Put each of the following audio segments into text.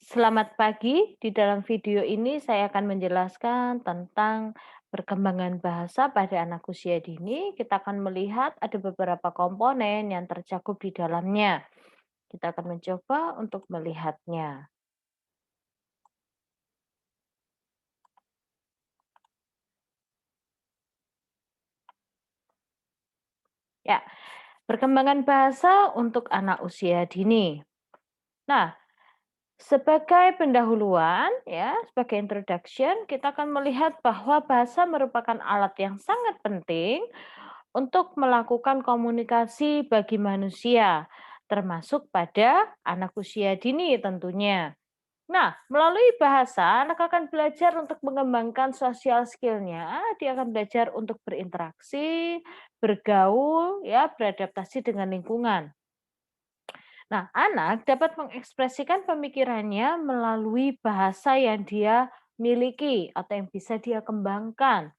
Selamat pagi. Di dalam video ini saya akan menjelaskan tentang perkembangan bahasa pada anak usia dini. Kita akan melihat ada beberapa komponen yang tercakup di dalamnya. Kita akan mencoba untuk melihatnya. Ya, perkembangan bahasa untuk anak usia dini. Nah, sebagai pendahuluan, ya, sebagai introduction, kita akan melihat bahwa bahasa merupakan alat yang sangat penting untuk melakukan komunikasi bagi manusia, termasuk pada anak usia dini tentunya. Nah, melalui bahasa, anak akan belajar untuk mengembangkan sosial skill-nya. Dia akan belajar untuk berinteraksi, bergaul, ya, beradaptasi dengan lingkungan. Nah, anak dapat mengekspresikan pemikirannya melalui bahasa yang dia miliki atau yang bisa dia kembangkan.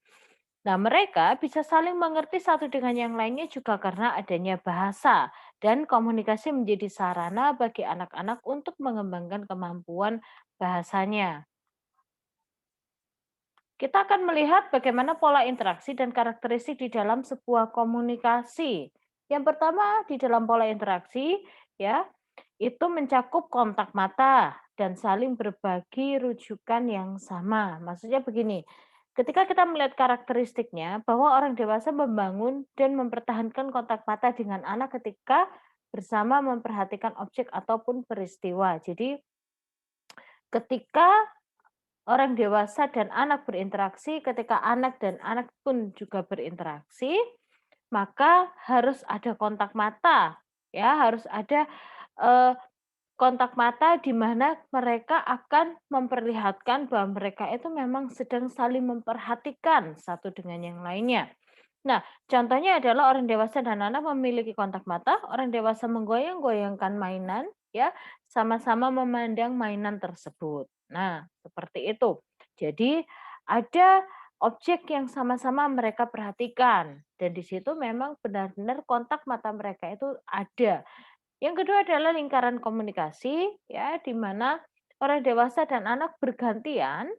Nah, mereka bisa saling mengerti satu dengan yang lainnya juga karena adanya bahasa dan komunikasi menjadi sarana bagi anak-anak untuk mengembangkan kemampuan bahasanya. Kita akan melihat bagaimana pola interaksi dan karakteristik di dalam sebuah komunikasi. Yang pertama, di dalam pola interaksi, ya, itu mencakup kontak mata dan saling berbagi rujukan yang sama. Maksudnya begini, ketika kita melihat karakteristiknya, bahwa orang dewasa membangun dan mempertahankan kontak mata dengan anak ketika bersama memperhatikan objek ataupun peristiwa. Jadi, ketika orang dewasa dan anak berinteraksi, ketika anak dan anak pun juga berinteraksi, maka harus ada kontak mata, ya, harus ada eee, kontak mata di mana mereka akan memperlihatkan bahwa mereka itu memang sedang saling memperhatikan satu dengan yang lainnya. Nah, contohnya adalah orang dewasa dan anak memiliki kontak mata, orang dewasa menggoyang-goyangkan mainan, ya, sama-sama memandang mainan tersebut. Nah, seperti itu. Jadi, ada objek yang sama-sama mereka perhatikan dan di situ memang benar-benar kontak mata mereka itu ada. Yang kedua adalah lingkaran komunikasi, ya, di mana orang dewasa dan anak bergantian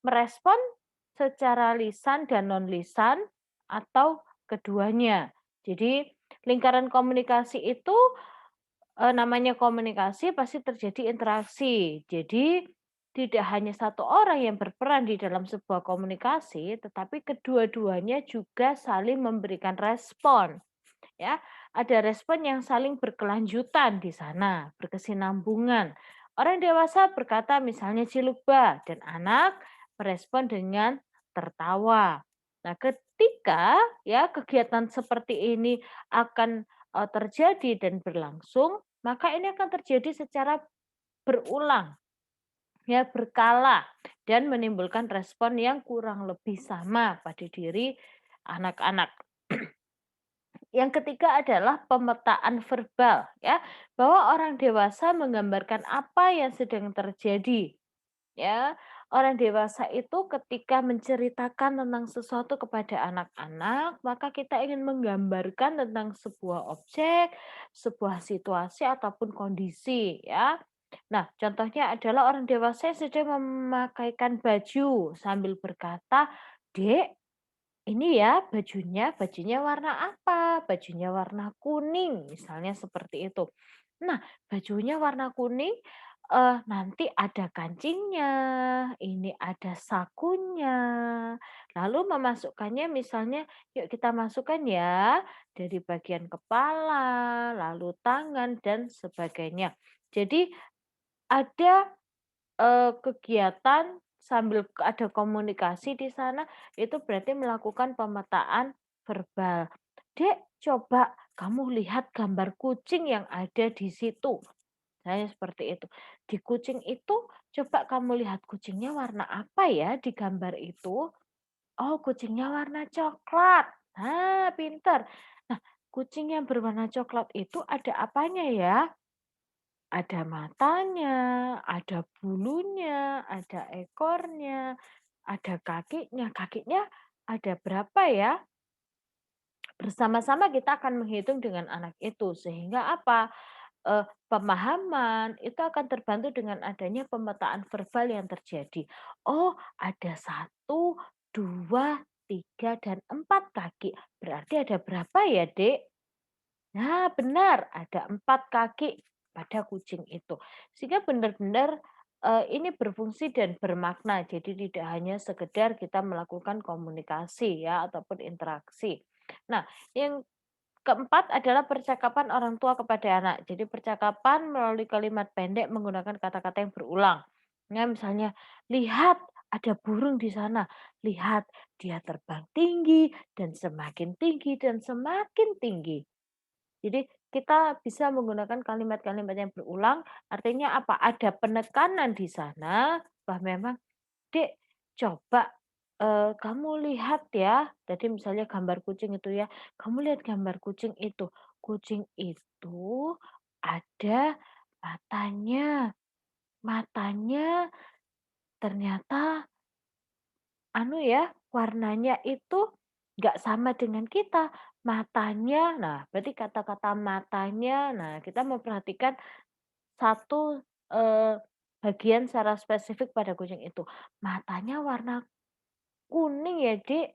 merespon secara lisan dan non lisan atau keduanya. Jadi lingkaran komunikasi itu namanya komunikasi pasti terjadi interaksi. Jadi tidak hanya satu orang yang berperan di dalam sebuah komunikasi, tetapi kedua-duanya juga saling memberikan respon. Ya, ada respon yang saling berkelanjutan di sana, berkesinambungan. Orang dewasa berkata misalnya cilukba dan anak merespon dengan tertawa. Nah, ketika ya kegiatan seperti ini akan terjadi dan berlangsung, maka ini akan terjadi secara berulang, ya, berkala dan menimbulkan respon yang kurang lebih sama pada diri anak-anak. Yang ketiga adalah pemetaan verbal, ya, bahwa orang dewasa menggambarkan apa yang sedang terjadi, ya. Orang dewasa itu ketika menceritakan tentang sesuatu kepada anak-anak, maka kita ingin menggambarkan tentang sebuah objek, sebuah situasi ataupun kondisi, ya. Nah, contohnya adalah orang dewasa yang sedang memakaikan baju sambil berkata, "Dek, ini ya bajunya, bajunya warna apa? Bajunya warna kuning," misalnya seperti itu. Nah, bajunya warna kuning, nanti ada kancingnya, ini ada sakunya, lalu memasukkannya misalnya, yuk kita masukkan ya, dari bagian kepala, lalu tangan dan sebagainya. Jadi ada kegiatan sambil ada komunikasi di sana, itu berarti melakukan pemetaan verbal. "Dek, coba kamu lihat gambar kucing yang ada di situ." Misalnya seperti itu. "Di kucing itu, coba kamu lihat kucingnya warna apa ya di gambar itu?" "Oh, kucingnya warna coklat." Nah, pinter. Nah, kucing yang berwarna coklat itu ada apanya ya? Ada matanya, ada bulunya, ada ekornya, ada kakinya. Kakinya ada berapa ya? Bersama-sama kita akan menghitung dengan anak itu. Sehingga apa? pemahaman, itu akan terbantu dengan adanya pemetaan verbal yang terjadi. Oh, ada satu, 2, 3, dan 4 kaki. Berarti ada berapa ya, Dek? Nah, benar, ada 4 kaki pada kucing itu. Sehingga benar-benar, ini berfungsi dan bermakna. Jadi tidak hanya sekedar kita melakukan komunikasi ya, ataupun interaksi. Nah, yang keempat adalah percakapan orang tua kepada anak. Jadi percakapan melalui kalimat pendek menggunakan kata-kata yang berulang. Nah, misalnya, "Lihat, ada burung di sana. Lihat, dia terbang tinggi dan semakin tinggi dan semakin tinggi." Jadi kita bisa menggunakan kalimat-kalimat yang berulang, artinya apa? Ada penekanan di sana bahwa memang, "Dek, coba, kamu lihat ya." Jadi misalnya gambar kucing itu ya, "Kamu lihat gambar kucing itu. Kucing itu ada matanya. Matanya ternyata anu ya, warnanya itu nggak sama dengan kita. Matanya." Nah, berarti kata-kata matanya, nah kita memperhatikan satu, bagian secara spesifik pada kucing itu. "Matanya warna kuning ya, Dek?"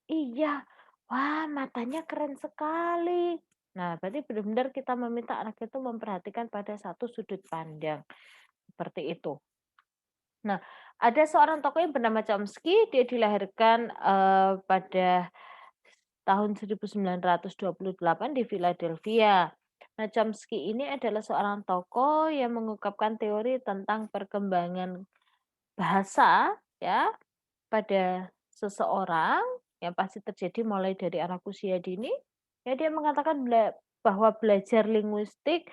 "Iya." "Wah, matanya keren sekali." Nah, berarti benar-benar kita meminta anak itu memperhatikan pada satu sudut pandang, seperti itu. Nah, ada seorang tokoh yang bernama Chomsky, dia dilahirkan, pada tahun 1928 di Philadelphia. Nah, Chomsky ini adalah seorang tokoh yang mengungkapkan teori tentang perkembangan bahasa ya pada seseorang yang pasti terjadi mulai dari anak usia dini. Ya, dia mengatakan bahwa belajar linguistik,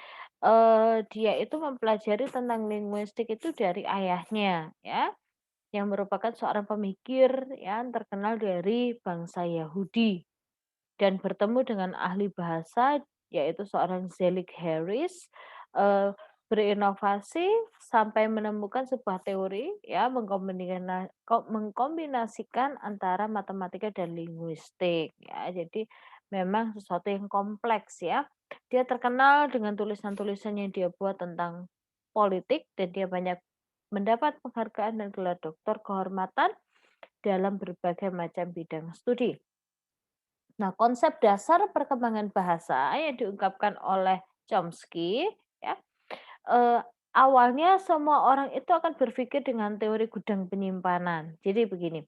dia itu mempelajari tentang linguistik itu dari ayahnya ya, yang merupakan seorang pemikir yang terkenal dari bangsa Yahudi. Dan bertemu dengan ahli bahasa, yaitu seorang Zelig Harris, berinovasi sampai menemukan sebuah teori ya mengkombinasikan antara matematika dan linguistik ya. Jadi memang sesuatu yang kompleks ya. Dia terkenal dengan tulisan-tulisan yang dia buat tentang politik dan dia banyak mendapat penghargaan dan gelar doktor kehormatan dalam berbagai macam bidang studi. Nah, konsep dasar perkembangan bahasa yang diungkapkan oleh Chomsky, ya, eee, awalnya semua orang itu akan berpikir dengan teori gudang penyimpanan. Jadi begini,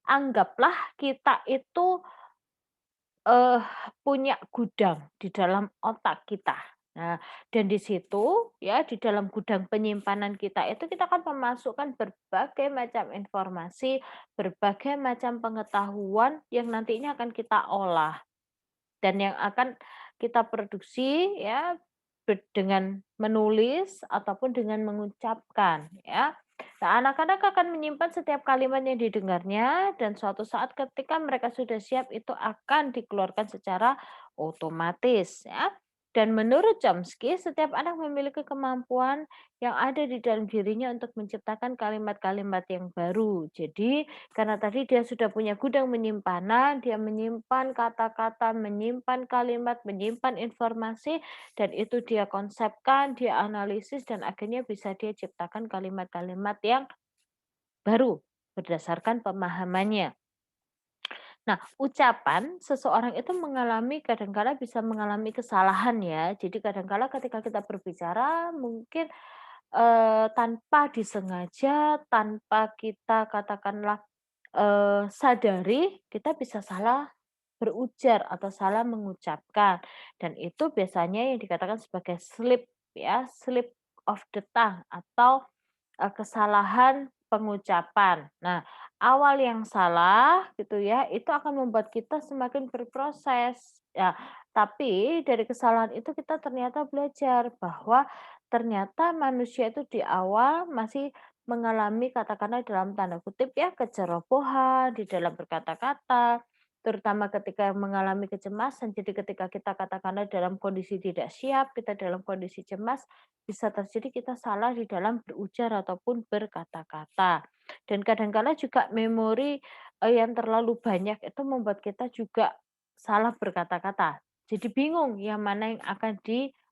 anggaplah kita itu Eee, punya gudang di dalam otak kita. Nah, dan di situ ya, di dalam gudang penyimpanan kita itu kita akan memasukkan berbagai macam informasi, berbagai macam pengetahuan yang nantinya akan kita olah. Dan yang akan kita produksi ya, dengan menulis ataupun dengan mengucapkan ya. Nah, anak-anak akan menyimpan setiap kalimat yang didengarnya dan suatu saat ketika mereka sudah siap itu akan dikeluarkan secara otomatis ya. Dan menurut Chomsky, setiap anak memiliki kemampuan yang ada di dalam dirinya untuk menciptakan kalimat-kalimat yang baru. Jadi, karena tadi dia sudah punya gudang penyimpanan, dia menyimpan kata-kata, menyimpan kalimat, menyimpan informasi, dan itu dia konsepkan, dia analisis, dan akhirnya bisa dia ciptakan kalimat-kalimat yang baru berdasarkan pemahamannya. Nah, ucapan seseorang itu mengalami kadangkala bisa mengalami kesalahan ya. Jadi kadangkala ketika kita berbicara mungkin, tanpa disengaja, tanpa kita katakanlah, sadari, kita bisa salah berujar atau salah mengucapkan. Dan itu biasanya yang dikatakan sebagai slip ya, slip of the tongue atau kesalahan pengucapan. Nah, awal yang salah gitu ya, itu akan membuat kita semakin berproses. Ya, tapi dari kesalahan itu kita ternyata belajar bahwa ternyata manusia itu di awal masih mengalami katakanlah dalam tanda kutip ya kecerobohan di dalam berkata-kata, terutama ketika mengalami kecemasan. Jadi ketika kita katakanlah dalam kondisi tidak siap, kita dalam kondisi cemas, bisa terjadi kita salah di dalam berujar ataupun berkata-kata. Dan kadang-kala juga memori, yang terlalu banyak itu membuat kita juga salah berkata-kata. Jadi bingung yang mana yang akan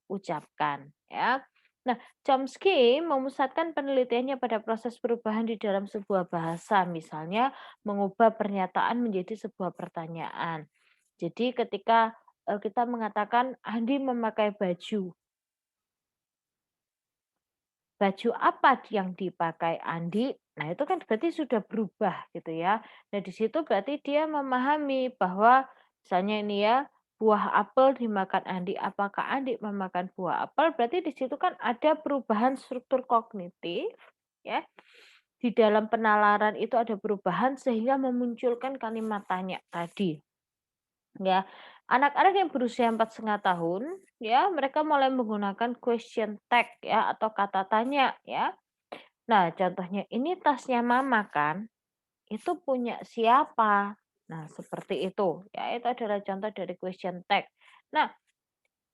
ucapkan, ya. Nah, Chomsky memusatkan penelitiannya pada proses perubahan di dalam sebuah bahasa, misalnya mengubah pernyataan menjadi sebuah pertanyaan. Jadi ketika, kita mengatakan Andi memakai baju, baju apa yang dipakai Andi? Nah, itu kan berarti sudah berubah gitu ya. Nah, di situ berarti dia memahami bahwa misalnya ini ya, buah apel dimakan Andi, apakah Andi memakan buah apel? Berarti di situ kan ada perubahan struktur kognitif ya. Di dalam penalaran itu ada perubahan sehingga memunculkan kalimat tanya tadi. Ya, anak-anak yang berusia 4,5 tahun, ya, mereka mulai menggunakan question tag ya atau kata tanya ya. Nah, contohnya ini tasnya mama kan, itu punya siapa? Nah, seperti itu. Ya, itu adalah contoh dari question tag. Nah,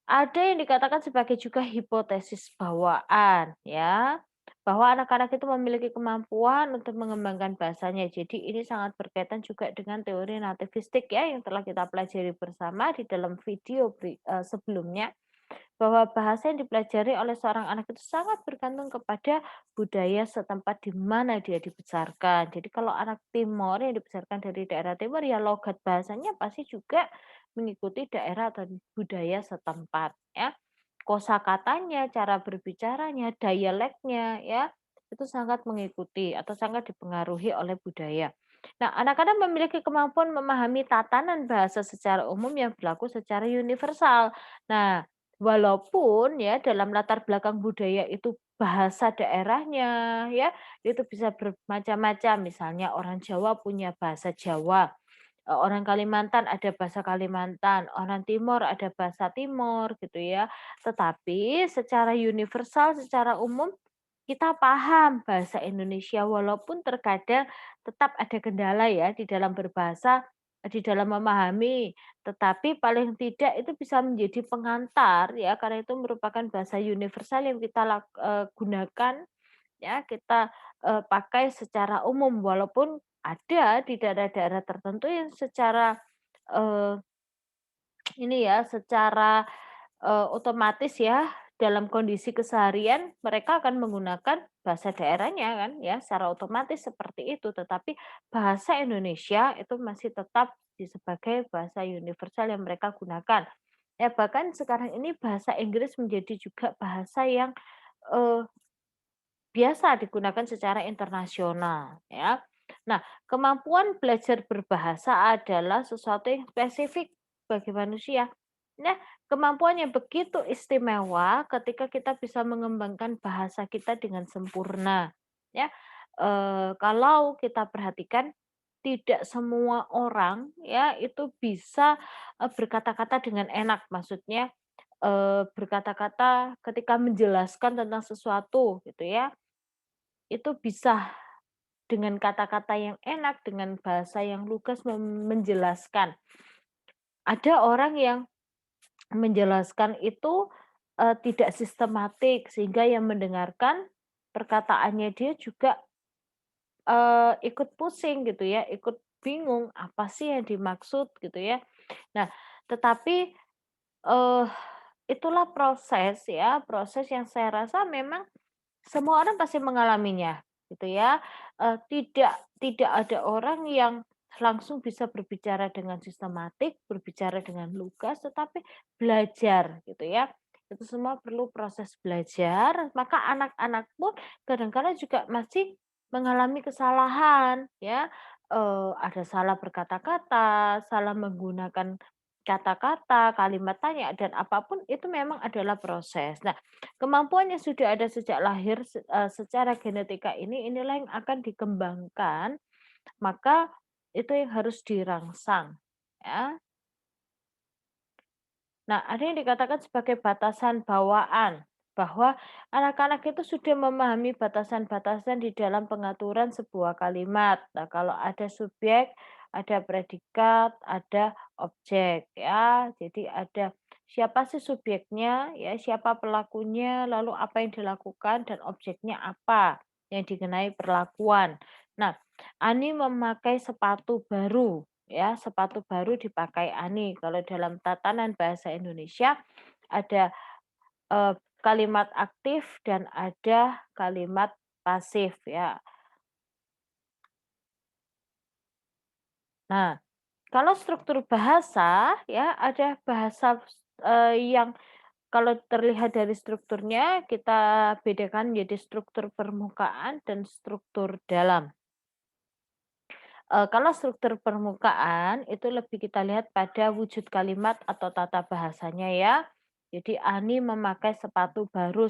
ada yang dikatakan sebagai juga hipotesis bawaan, ya, bahwa anak-anak itu memiliki kemampuan untuk mengembangkan bahasanya. Jadi ini sangat berkaitan juga dengan teori nativistik ya yang telah kita pelajari bersama di dalam video sebelumnya. Bahwa bahasa yang dipelajari oleh seorang anak itu sangat bergantung kepada budaya setempat di mana dia dibesarkan. Jadi kalau anak Timor yang dibesarkan dari daerah Timur, ya logat bahasanya pasti juga mengikuti daerah dan budaya setempat, ya. Kosakatanya, cara berbicaranya, dialeknya, ya, itu sangat mengikuti atau sangat dipengaruhi oleh budaya. Nah, anak-anak memiliki kemampuan memahami tatanan bahasa secara umum yang berlaku secara universal. Nah, walaupun ya dalam latar belakang budaya itu bahasa daerahnya ya, itu bisa bermacam-macam. Misalnya orang Jawa punya bahasa Jawa, orang Kalimantan ada bahasa Kalimantan, orang Timor ada bahasa Timor gitu ya. Tetapi secara universal, secara umum kita paham bahasa Indonesia walaupun terkadang tetap ada kendala ya di dalam berbahasa, di dalam memahami, tetapi paling tidak itu bisa menjadi pengantar ya karena itu merupakan bahasa universal yang kita gunakan ya, kita, pakai secara umum walaupun ada di daerah-daerah tertentu yang secara, eee, ini ya, secara otomatis ya, dalam kondisi keseharian mereka akan menggunakan bahasa daerahnya kan ya, secara otomatis seperti itu. Tetapi bahasa Indonesia itu masih tetap sebagai bahasa universal yang mereka gunakan. Ya bahkan sekarang ini bahasa Inggris menjadi juga bahasa yang, eee, biasa digunakan secara internasional ya. Nah, kemampuan belajar berbahasa adalah sesuatu yang spesifik bagi manusia. Nah, kemampuan yang begitu istimewa ketika kita bisa mengembangkan bahasa kita dengan sempurna. Ya, kalau kita perhatikan tidak semua orang ya itu bisa berkata-kata dengan enak. Maksudnya berkata-kata ketika menjelaskan tentang sesuatu gitu ya itu bisa dengan kata-kata yang enak, dengan bahasa yang lugas menjelaskan. Ada orang yang menjelaskan itu, tidak sistematik sehingga yang mendengarkan perkataannya dia juga, ikut pusing gitu ya, ikut bingung apa sih yang dimaksud gitu ya. Nah, tetapi, eee, itulah proses ya, proses yang saya rasa memang semua orang pasti mengalaminya, gitu ya. Tidak tidak ada orang yang langsung bisa berbicara dengan sistematik, berbicara dengan lugas, tetapi belajar, gitu ya. Itu semua perlu proses belajar, maka anak-anak pun kadang-kadang juga masih mengalami kesalahan, ya. Ada salah berkata-kata, salah menggunakan kata-kata, kalimat tanya, dan apapun itu memang adalah proses. Nah, kemampuan yang sudah ada sejak lahir secara genetika inilah yang akan dikembangkan, maka itu yang harus dirangsang, ya. Nah, ada yang dikatakan sebagai batasan bawaan, bahwa anak-anak itu sudah memahami batasan-batasan di dalam pengaturan sebuah kalimat. Nah, kalau ada subjek, ada predikat, ada objek, ya. Jadi ada siapa sih subjeknya, ya, siapa pelakunya, lalu apa yang dilakukan dan objeknya apa yang dikenai perlakuan. Nah, Ani memakai sepatu baru. Ya, sepatu baru dipakai Ani. Kalau dalam tatanan bahasa Indonesia ada kalimat aktif dan ada kalimat pasif ya. Nah, kalau struktur bahasa ya ada bahasa, yang kalau terlihat dari strukturnya kita bedakan menjadi struktur permukaan dan struktur dalam. Kalau struktur permukaan itu lebih kita lihat pada wujud kalimat atau tata bahasanya ya. Jadi Ani memakai sepatu baru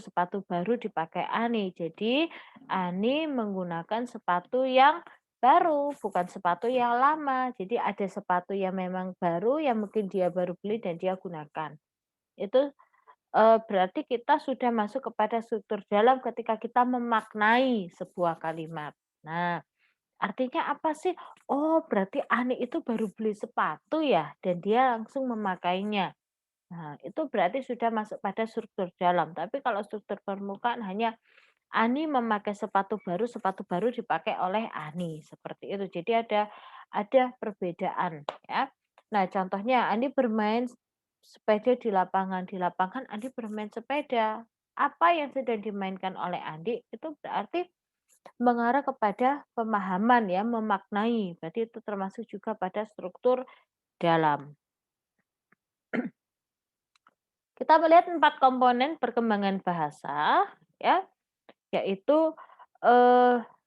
dipakai Ani. Jadi Ani menggunakan sepatu yang baru, bukan sepatu yang lama. Jadi ada sepatu yang memang baru yang mungkin dia baru beli dan dia gunakan. Itu berarti kita sudah masuk kepada struktur dalam ketika kita memaknai sebuah kalimat. Nah, artinya apa sih? Oh, berarti Ani itu baru beli sepatu ya, dan dia langsung memakainya. Nah, itu berarti sudah masuk pada struktur dalam. Tapi kalau struktur permukaan hanya Ani memakai sepatu baru dipakai oleh Ani, seperti itu. Jadi ada perbedaan ya. Nah, contohnya Ani bermain sepeda di lapangan Andi bermain sepeda. Apa yang sedang dimainkan oleh Andi itu berarti mengarah kepada pemahaman ya, memaknai. Berarti itu termasuk juga pada struktur dalam. Kita melihat 4 komponen perkembangan bahasa ya, yaitu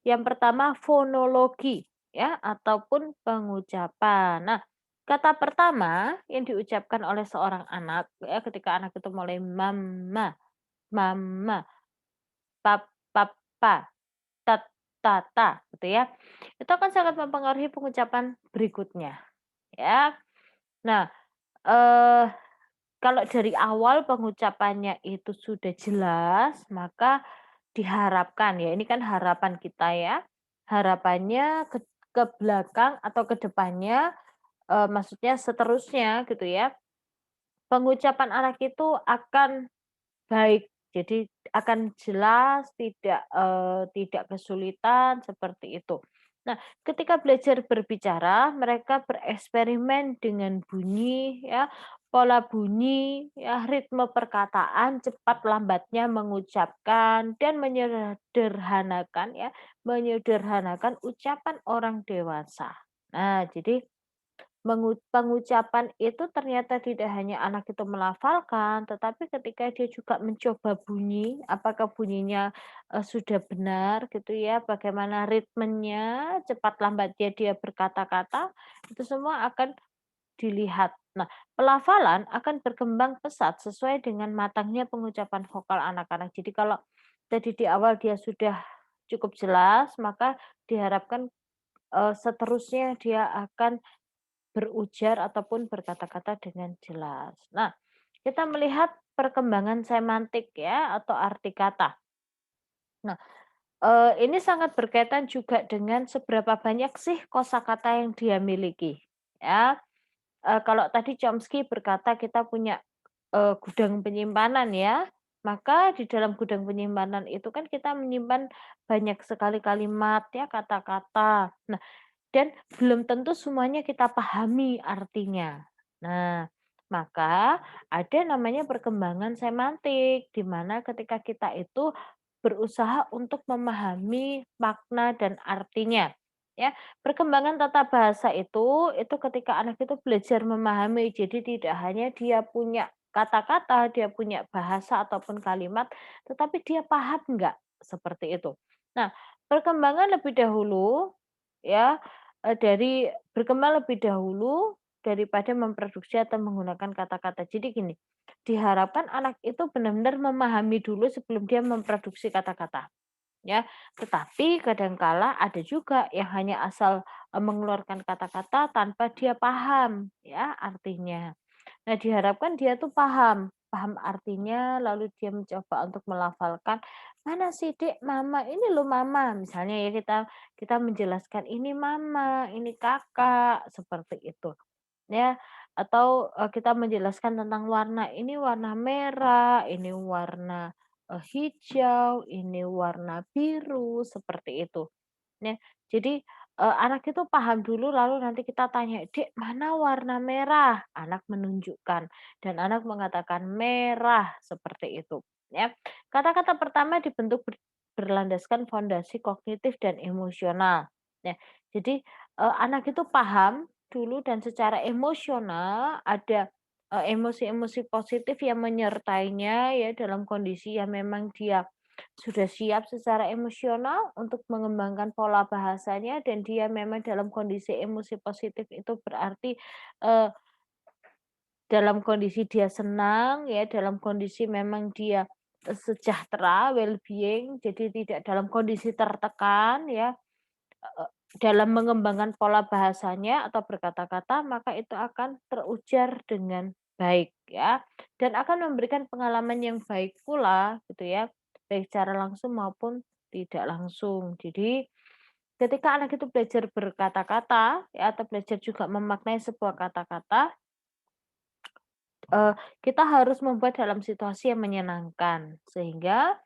yang pertama fonologi ya ataupun pengucapan. Nah, kata pertama yang diucapkan oleh seorang anak ya ketika anak itu mulai mama, mama, papa, tata gitu ya. Itu akan sangat mempengaruhi pengucapan berikutnya ya. Nah, eh kalau dari awal pengucapannya itu sudah jelas, maka diharapkan ya, ini kan harapan kita ya, harapannya ke belakang atau ke depannya, maksudnya seterusnya gitu ya, pengucapan anak itu akan baik, jadi akan jelas, tidak kesulitan, seperti itu. Nah, ketika belajar berbicara, mereka bereksperimen dengan bunyi ya, pola bunyi, ya, ritme perkataan, cepat lambatnya mengucapkan dan menyederhanakan ucapan orang dewasa. Nah, jadi pengucapan itu ternyata tidak hanya anak itu melafalkan, tetapi ketika dia juga mencoba bunyi, apakah bunyinya, sudah benar gitu ya, bagaimana ritmenya, cepat lambatnya dia berkata-kata, itu semua akan dilihat. Nah, pelafalan akan berkembang pesat sesuai dengan matangnya pengucapan vokal anak-anak. Jadi kalau tadi di awal dia sudah cukup jelas, maka diharapkan, seterusnya dia akan berujar ataupun berkata-kata dengan jelas. Nah, kita melihat perkembangan semantik ya atau arti kata. Nah, ini sangat berkaitan juga dengan seberapa banyak sih kosakata yang dia miliki, ya. Kalau tadi Chomsky berkata kita punya, gudang penyimpanan ya, maka di dalam gudang penyimpanan itu kan kita menyimpan banyak sekali kalimat ya, kata-kata. Nah, dan belum tentu semuanya kita pahami artinya. Nah, maka ada namanya perkembangan semantik, di mana ketika kita itu berusaha untuk memahami makna dan artinya. Ya, perkembangan tata bahasa itu ketika anak itu belajar memahami, jadi tidak hanya dia punya kata-kata, dia punya bahasa ataupun kalimat, tetapi dia paham enggak, seperti itu. Nah, perkembangan lebih dahulu ya dari berkembang lebih dahulu daripada memproduksi atau menggunakan kata-kata. Jadi gini, diharapkan anak itu benar-benar memahami dulu sebelum dia memproduksi kata-kata, ya. Tetapi kadangkala ada juga yang hanya asal, mengeluarkan kata-kata tanpa dia paham, ya, artinya. Nah, diharapkan dia tuh paham, paham artinya, lalu dia mencoba untuk melafalkan, "Mana sih, Dek, mama? Ini loh mama." Misalnya ya kita menjelaskan, "Ini mama, ini kakak," seperti itu. Ya, atau, kita menjelaskan tentang warna, "Ini warna merah, ini warna, hijau, ini warna biru," seperti itu. Ya, jadi Anak itu paham dulu lalu nanti kita tanya, "Dek, mana warna merah?" Anak menunjukkan dan anak mengatakan, "Merah," seperti itu, ya. Kata-kata pertama dibentuk berlandaskan fondasi kognitif dan emosional. Ya, jadi, anak itu paham dulu dan secara emosional ada, emosi-emosi positif yang menyertainya ya dalam kondisi yang memang dia sudah siap secara emosional untuk mengembangkan pola bahasanya dan dia memang dalam kondisi emosi positif itu berarti, eee, dalam kondisi dia senang ya, dalam kondisi memang dia, sejahtera, well-being, jadi tidak dalam kondisi tertekan ya, dalam mengembangkan pola bahasanya atau berkata-kata, maka itu akan terujar dengan baik ya, dan akan memberikan pengalaman yang baik pula gitu ya, baik secara langsung maupun tidak langsung. Jadi, ketika anak itu belajar berkata-kata ya, atau belajar juga memaknai sebuah kata-kata, eee, kita harus membuat dalam situasi yang menyenangkan, sehingga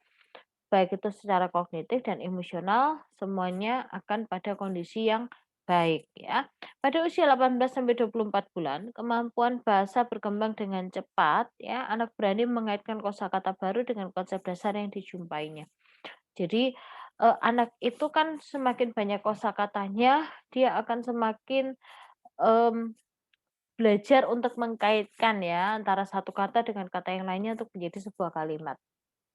baik itu secara kognitif dan emosional, semuanya akan pada kondisi yang baik ya. Pada usia 18 sampai 24 bulan, kemampuan bahasa berkembang dengan cepat ya, anak berani mengaitkan kosakata baru dengan konsep dasar yang dijumpainya. Jadi, anak itu kan semakin banyak kosakatanya, dia akan semakin, mmm, belajar untuk mengkaitkan ya, antara satu kata dengan kata yang lainnya untuk menjadi sebuah kalimat.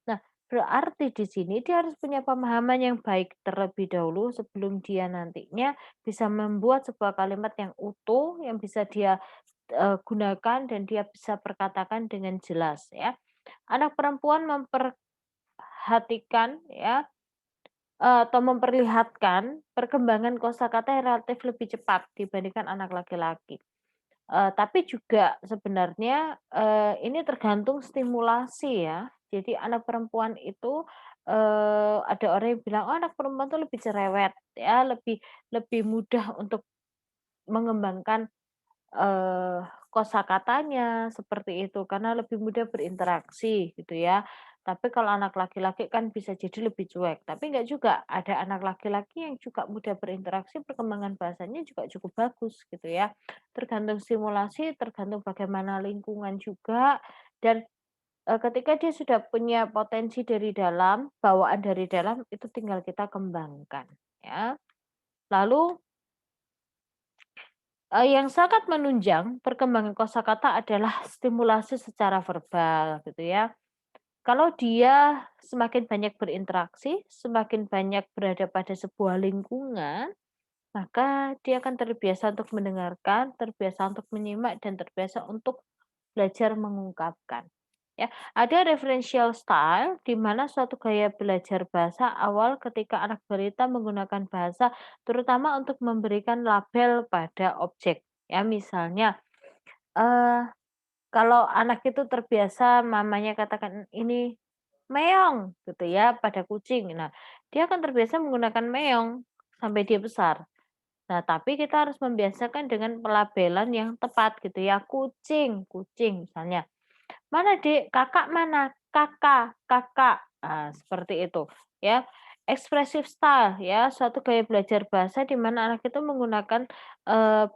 Nah, berarti di sini dia harus punya pemahaman yang baik terlebih dahulu sebelum dia nantinya bisa membuat sebuah kalimat yang utuh, yang bisa dia, gunakan dan dia bisa perkatakan dengan jelas ya. Anak perempuan memperhatikan ya, atau memperlihatkan perkembangan kosakata yang relatif lebih cepat dibandingkan anak laki-laki. Tapi juga sebenarnya, ini tergantung stimulasi ya. Jadi anak perempuan itu, ada orang yang bilang, "Oh, anak perempuan tuh lebih cerewet ya, lebih lebih mudah untuk mengembangkan, eee, kosakatanya," seperti itu, karena lebih mudah berinteraksi gitu ya. Tapi kalau anak laki-laki kan bisa jadi lebih cuek, tapi enggak juga, ada anak laki-laki yang juga mudah berinteraksi, perkembangan bahasanya juga cukup bagus gitu ya. Tergantung stimulasi, tergantung bagaimana lingkungan juga, dan, ketika dia sudah punya potensi dari dalam, bawaan dari dalam, itu tinggal kita kembangkan ya. Lalu yang sangat menunjang perkembangan kosakata adalah stimulasi secara verbal gitu ya. Kalau dia semakin banyak berinteraksi, semakin banyak berada pada sebuah lingkungan, maka dia akan terbiasa untuk mendengarkan, terbiasa untuk menyimak, dan terbiasa untuk belajar mengungkapkan. Ya, ada referential style di mana suatu gaya belajar bahasa awal ketika anak balita menggunakan bahasa terutama untuk memberikan label pada objek. Ya, misalnya eh kalau anak itu terbiasa mamanya katakan ini meong gitu ya pada kucing. Nah, dia akan terbiasa menggunakan meong sampai dia besar. Nah, tapi kita harus membiasakan dengan pelabelan yang tepat gitu ya. Kucing, kucing misalnya. "Mana, Dek? Kakak mana?" "Kakak, kakak." Seperti itu, ya. Expressive style ya, suatu gaya belajar bahasa di mana anak itu menggunakan,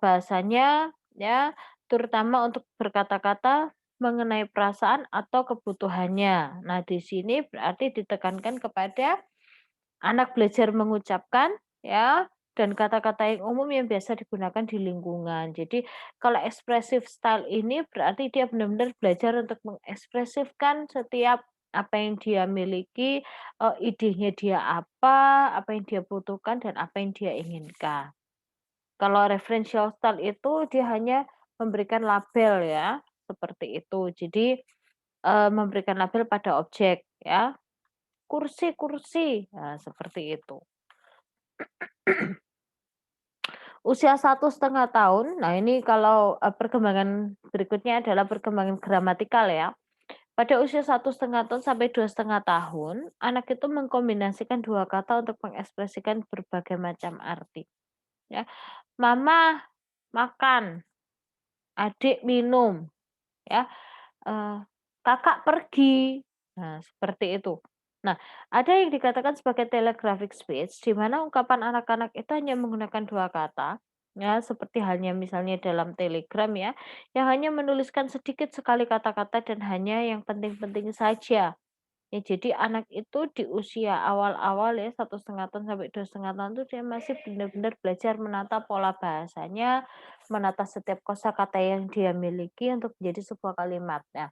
bahasanya ya, terutama untuk berkata-kata mengenai perasaan atau kebutuhannya. Nah, di sini berarti ditekankan kepada anak belajar mengucapkan ya, dan kata-kata yang umum yang biasa digunakan di lingkungan. Jadi kalau expressive style ini berarti dia benar-benar belajar untuk mengekspresifkan setiap apa yang dia miliki, idenya dia apa yang dia butuhkan dan apa yang dia inginkan. Kalau referential style itu dia hanya memberikan label ya, seperti itu. Jadi, memberikan label pada objek ya, kursi kursi, seperti itu. Usia 1,5 tahun, nah ini kalau, perkembangan berikutnya adalah perkembangan gramatikal ya. Pada usia 1,5 tahun sampai 2,5 tahun, anak itu mengkombinasikan 2 kata untuk mengekspresikan berbagai macam arti, ya. Mama makan, adik minum, ya, eee, kakak pergi. Nah, seperti itu. Nah, ada yang dikatakan sebagai telegraphic speech, di mana ungkapan anak-anak itu hanya menggunakan 2 kata, ya, seperti halnya misalnya dalam telegram ya, yang hanya menuliskan sedikit sekali kata-kata dan hanya yang penting-penting saja. Ya, jadi anak itu di usia awal-awal ya, 1,5 tahun sampai 2,5 tahun itu dia masih benar-benar belajar menata pola bahasanya, menata setiap kosakata yang dia miliki untuk menjadi sebuah kalimat. Nah,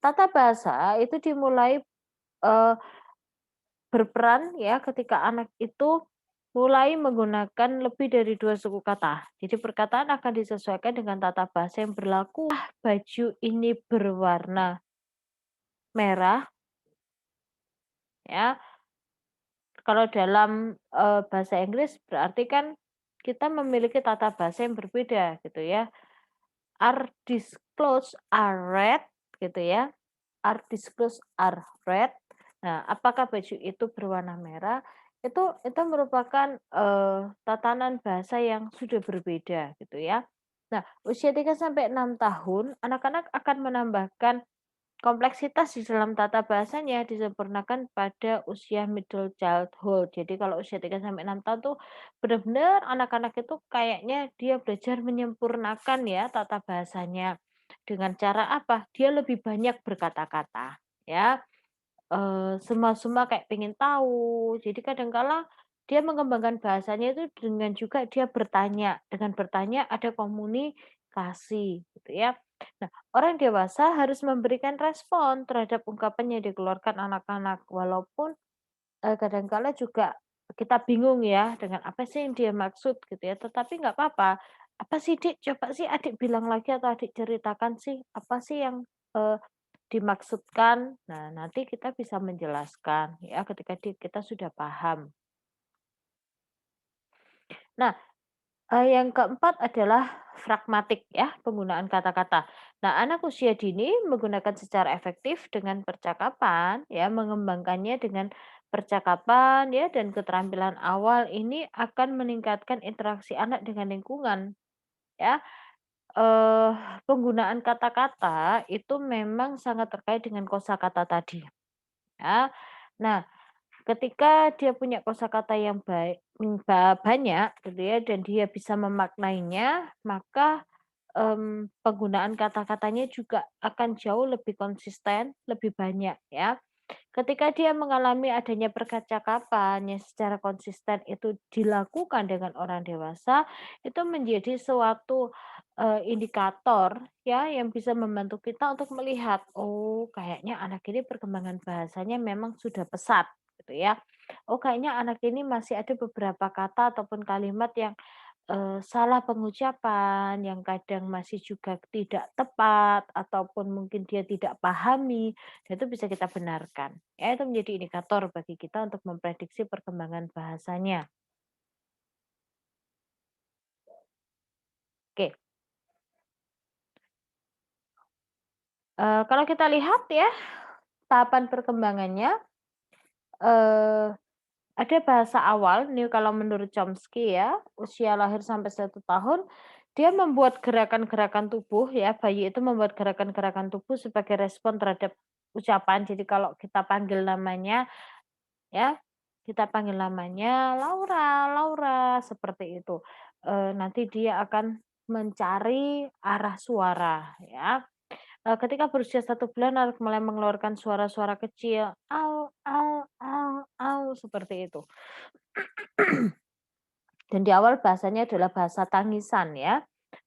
tata bahasa itu dimulai, eee berperan ya ketika anak itu mulai menggunakan lebih dari 2 suku kata. Jadi perkataan akan disesuaikan dengan tata bahasa yang berlaku. Baju ini berwarna merah ya. Kalau dalam, bahasa Inggris berarti kan kita memiliki tata bahasa yang berbeda gitu ya. Are these clothes are red gitu ya. Are these clothes are red. Nah, apakah baju itu berwarna merah? Itu merupakan, tatanan bahasa yang sudah berbeda gitu ya. Nah, usia 3 sampai 6 tahun, anak-anak akan menambahkan kompleksitas di dalam tata bahasanya disempurnakan pada usia middle childhood. Jadi kalau usia 3 sampai 6 tahun tuh benar-benar anak-anak itu kayaknya dia belajar menyempurnakan ya tata bahasanya. Dengan cara apa? Dia lebih banyak berkata-kata ya. Sema-sema kayak pengen tahu. Jadi kadangkala dia mengembangkan bahasanya itu dengan juga dia bertanya. Dengan bertanya ada komunikasi gitu ya. Nah, orang dewasa harus memberikan respon terhadap ungkapan yang dikeluarkan anak-anak. Walaupun, kadangkala juga kita bingung ya dengan apa sih yang dia maksud gitu ya, tetapi nggak apa-apa. "Apa sih, Dik? Coba sih Adik bilang lagi atau Adik ceritakan sih, apa sih yang, eee, dimaksudkan?" Nah, nanti kita bisa menjelaskan ya ketika kita sudah paham. Nah, yang keempat adalah pragmatik ya, penggunaan kata-kata. Nah, anak usia dini menggunakan secara efektif dengan percakapan ya, mengembangkannya dengan percakapan ya dan keterampilan awal ini akan meningkatkan interaksi anak dengan lingkungan ya. Eee, Penggunaan kata-kata itu memang sangat terkait dengan kosakata tadi ya. Nah, ketika dia punya kosakata yang baik banyak gitu ya dan dia bisa memaknainya, maka, penggunaan kata-katanya juga akan jauh lebih konsisten, lebih banyak ya. Ketika dia mengalami adanya percakapan yang secara konsisten itu dilakukan dengan orang dewasa, itu menjadi suatu, indikator ya yang bisa membantu kita untuk melihat, "Oh kayaknya anak ini perkembangan bahasanya memang sudah pesat," gitu ya. "Oh kayaknya anak ini masih ada beberapa kata ataupun kalimat yang salah pengucapan, yang kadang masih juga tidak tepat, ataupun mungkin dia tidak pahami, dan itu bisa kita benarkan. Ya, itu menjadi indikator bagi kita untuk memprediksi perkembangan bahasanya. Oke, kalau kita lihat ya, tahapan perkembangannya, eee, ada bahasa awal nih kalau menurut Chomsky ya, usia lahir sampai 1 tahun, dia membuat gerakan-gerakan tubuh ya, bayi itu membuat gerakan-gerakan tubuh sebagai respon terhadap ucapan. Jadi kalau kita panggil namanya ya, kita panggil namanya Laura, Laura, seperti itu. Nanti dia akan mencari arah suara ya. Ketika berusia 1 bulan harus mulai mengeluarkan suara-suara kecil, "Au, au, au, au," seperti itu. Dan di awal bahasanya adalah bahasa tangisan ya.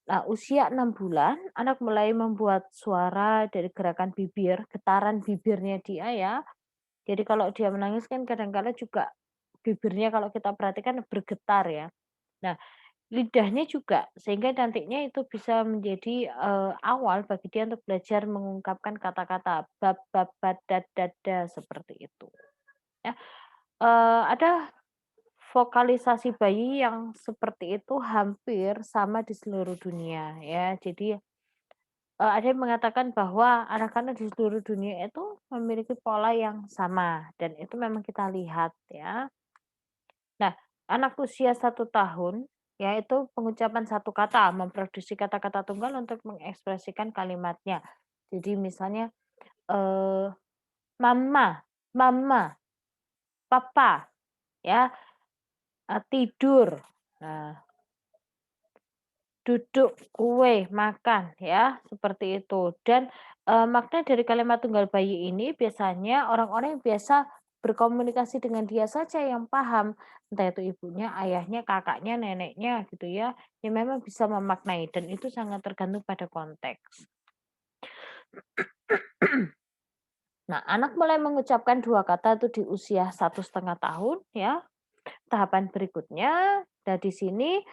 Nah, usia 6 bulan, anak mulai membuat suara dari gerakan bibir, getaran bibirnya dia ya. Jadi kalau dia menangis kan kadang-kala juga bibirnya kalau kita perhatikan bergetar ya. Nah, lidahnya juga, sehingga nantinya itu bisa menjadi, awal bagi dia untuk belajar mengungkapkan kata-kata bab, bab, bad, dad, dada, seperti itu, ya. Ada vokalisasi bayi yang seperti itu hampir sama di seluruh dunia ya. Jadi, ada yang mengatakan bahwa anak-anak di seluruh dunia itu memiliki pola yang sama dan itu memang kita lihat ya. Nah, anak usia 1 tahun, yaitu pengucapan satu kata, memproduksi kata-kata tunggal untuk mengekspresikan kalimatnya. Jadi misalnya, eee, mama, mama. papa, ya, tidur, nah, duduk, kue, makan, ya, seperti itu. Dan, makna dari kalimat tunggal bayi ini biasanya orang-orang yang biasa berkomunikasi dengan dia saja yang paham, entah itu ibunya, ayahnya, kakaknya, neneknya, gitu ya, yang memang bisa memaknai dan itu sangat tergantung pada konteks. Nah, anak mulai mengucapkan 2 kata itu di usia 1,5 tahun ya. Tahapan berikutnya, nah di sini,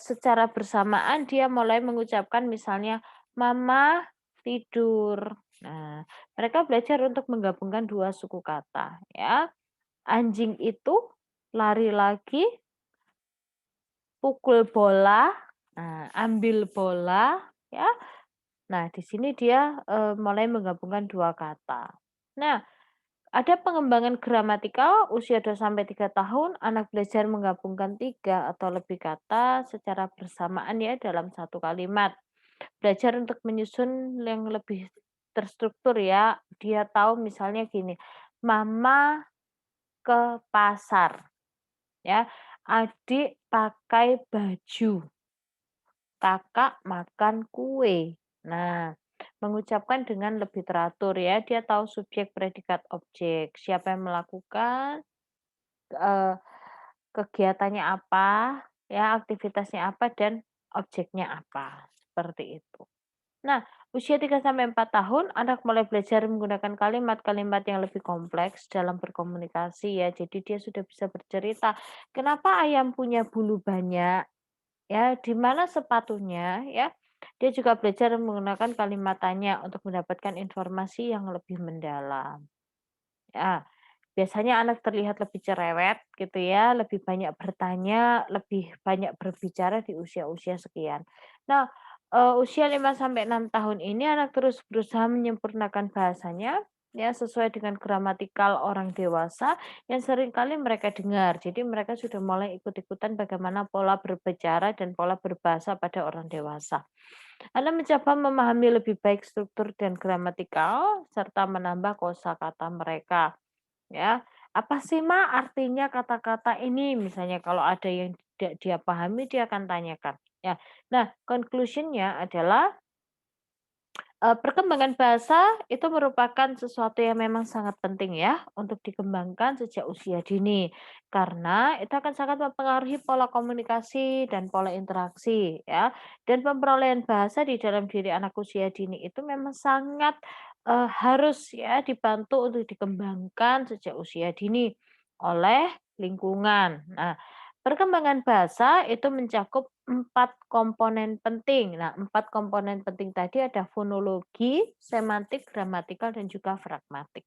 secara bersamaan dia mulai mengucapkan misalnya, "Mama tidur." Nah, mereka belajar untuk menggabungkan 2 suku kata ya. Anjing itu lari lagi, pukul bola, nah ambil bola ya. Nah, di sini dia, mulai menggabungkan 2 kata. Nah, ada pengembangan gramatikal usia 2 sampai 3 tahun, anak belajar menggabungkan 3 atau lebih kata secara bersamaan ya dalam satu kalimat. Belajar untuk menyusun yang lebih terstruktur ya. Dia tahu misalnya gini, "Mama ke pasar." Ya, "Adik pakai baju." Kakak makan kue. Nah, mengucapkan dengan lebih teratur ya, dia tahu subjek, predikat, objek, siapa yang melakukan, eee, kegiatannya apa, ya, aktivitasnya apa, dan objeknya apa, seperti itu. Nah, usia 3 sampai 4 tahun, anak mulai belajar menggunakan kalimat-kalimat yang lebih kompleks dalam berkomunikasi ya, jadi dia sudah bisa bercerita, "Kenapa ayam punya bulu banyak?" Ya, di mana sepatunya ya, dia juga belajar menggunakan kalimat tanya untuk mendapatkan informasi yang lebih mendalam. Ya, biasanya anak terlihat lebih cerewet gitu ya, lebih banyak bertanya, lebih banyak berbicara di usia-usia sekian. Nah, usia 5 sampai 6 tahun ini anak terus berusaha menyempurnakan bahasanya ya sesuai dengan gramatikal orang dewasa yang seringkali mereka dengar. Jadi mereka sudah mulai ikut-ikutan bagaimana pola berbicara dan pola berbahasa pada orang dewasa. Anda mencoba memahami lebih baik struktur dan gramatikal serta menambah kosakata mereka. Ya, apa sih Ma artinya kata-kata ini? Misalnya kalau ada yang tidak dia pahami dia akan tanyakan. Ya. Nah, conclusion-nya adalah perkembangan bahasa itu merupakan sesuatu yang memang sangat penting ya untuk dikembangkan sejak usia dini. Karena itu akan sangat mempengaruhi pola komunikasi dan pola interaksi ya. Dan pemrolehan bahasa di dalam diri anak usia dini itu memang sangat harus ya dibantu untuk dikembangkan sejak usia dini oleh lingkungan. Nah, perkembangan bahasa itu mencakup 4 komponen penting. Nah, 4 komponen penting tadi ada fonologi, semantik, gramatikal, dan juga pragmatik.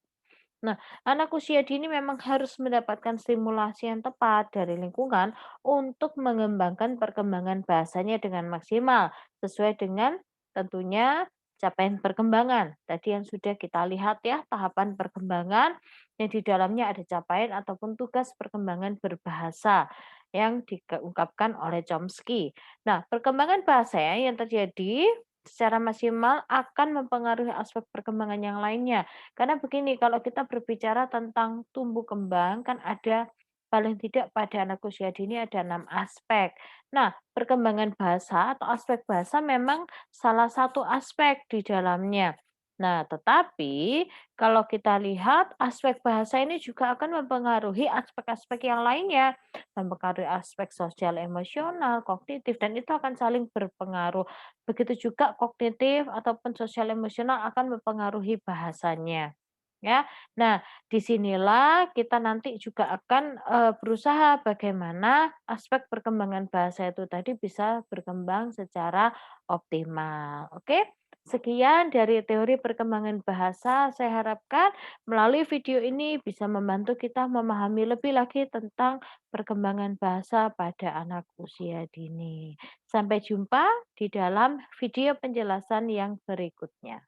Nah, anak usia dini memang harus mendapatkan stimulasi yang tepat dari lingkungan untuk mengembangkan perkembangan bahasanya dengan maksimal, sesuai dengan tentunya capaian perkembangan. Tadi yang sudah kita lihat ya, tahapan perkembangan yang di dalamnya ada capaian ataupun tugas perkembangan berbahasa yang diungkapkan oleh Chomsky. Nah, perkembangan bahasa ya yang terjadi secara maksimal akan mempengaruhi aspek perkembangan yang lainnya. Karena begini, kalau kita berbicara tentang tumbuh kembang, kan ada paling tidak pada anak usia dini ada 6 aspek. Nah, perkembangan bahasa atau aspek bahasa memang salah satu aspek di dalamnya. Nah, tetapi kalau kita lihat aspek bahasa ini juga akan mempengaruhi aspek-aspek yang lainnya, mempengaruhi aspek sosial, emosional, kognitif, dan itu akan saling berpengaruh. Begitu juga kognitif ataupun sosial emosional akan mempengaruhi bahasanya. Ya, nah disinilah kita nanti juga akan berusaha bagaimana aspek perkembangan bahasa itu tadi bisa berkembang secara optimal. Oke, sekian dari teori perkembangan bahasa. Saya harapkan melalui video ini bisa membantu kita memahami lebih lagi tentang perkembangan bahasa pada anak usia dini. Sampai jumpa di dalam video penjelasan yang berikutnya.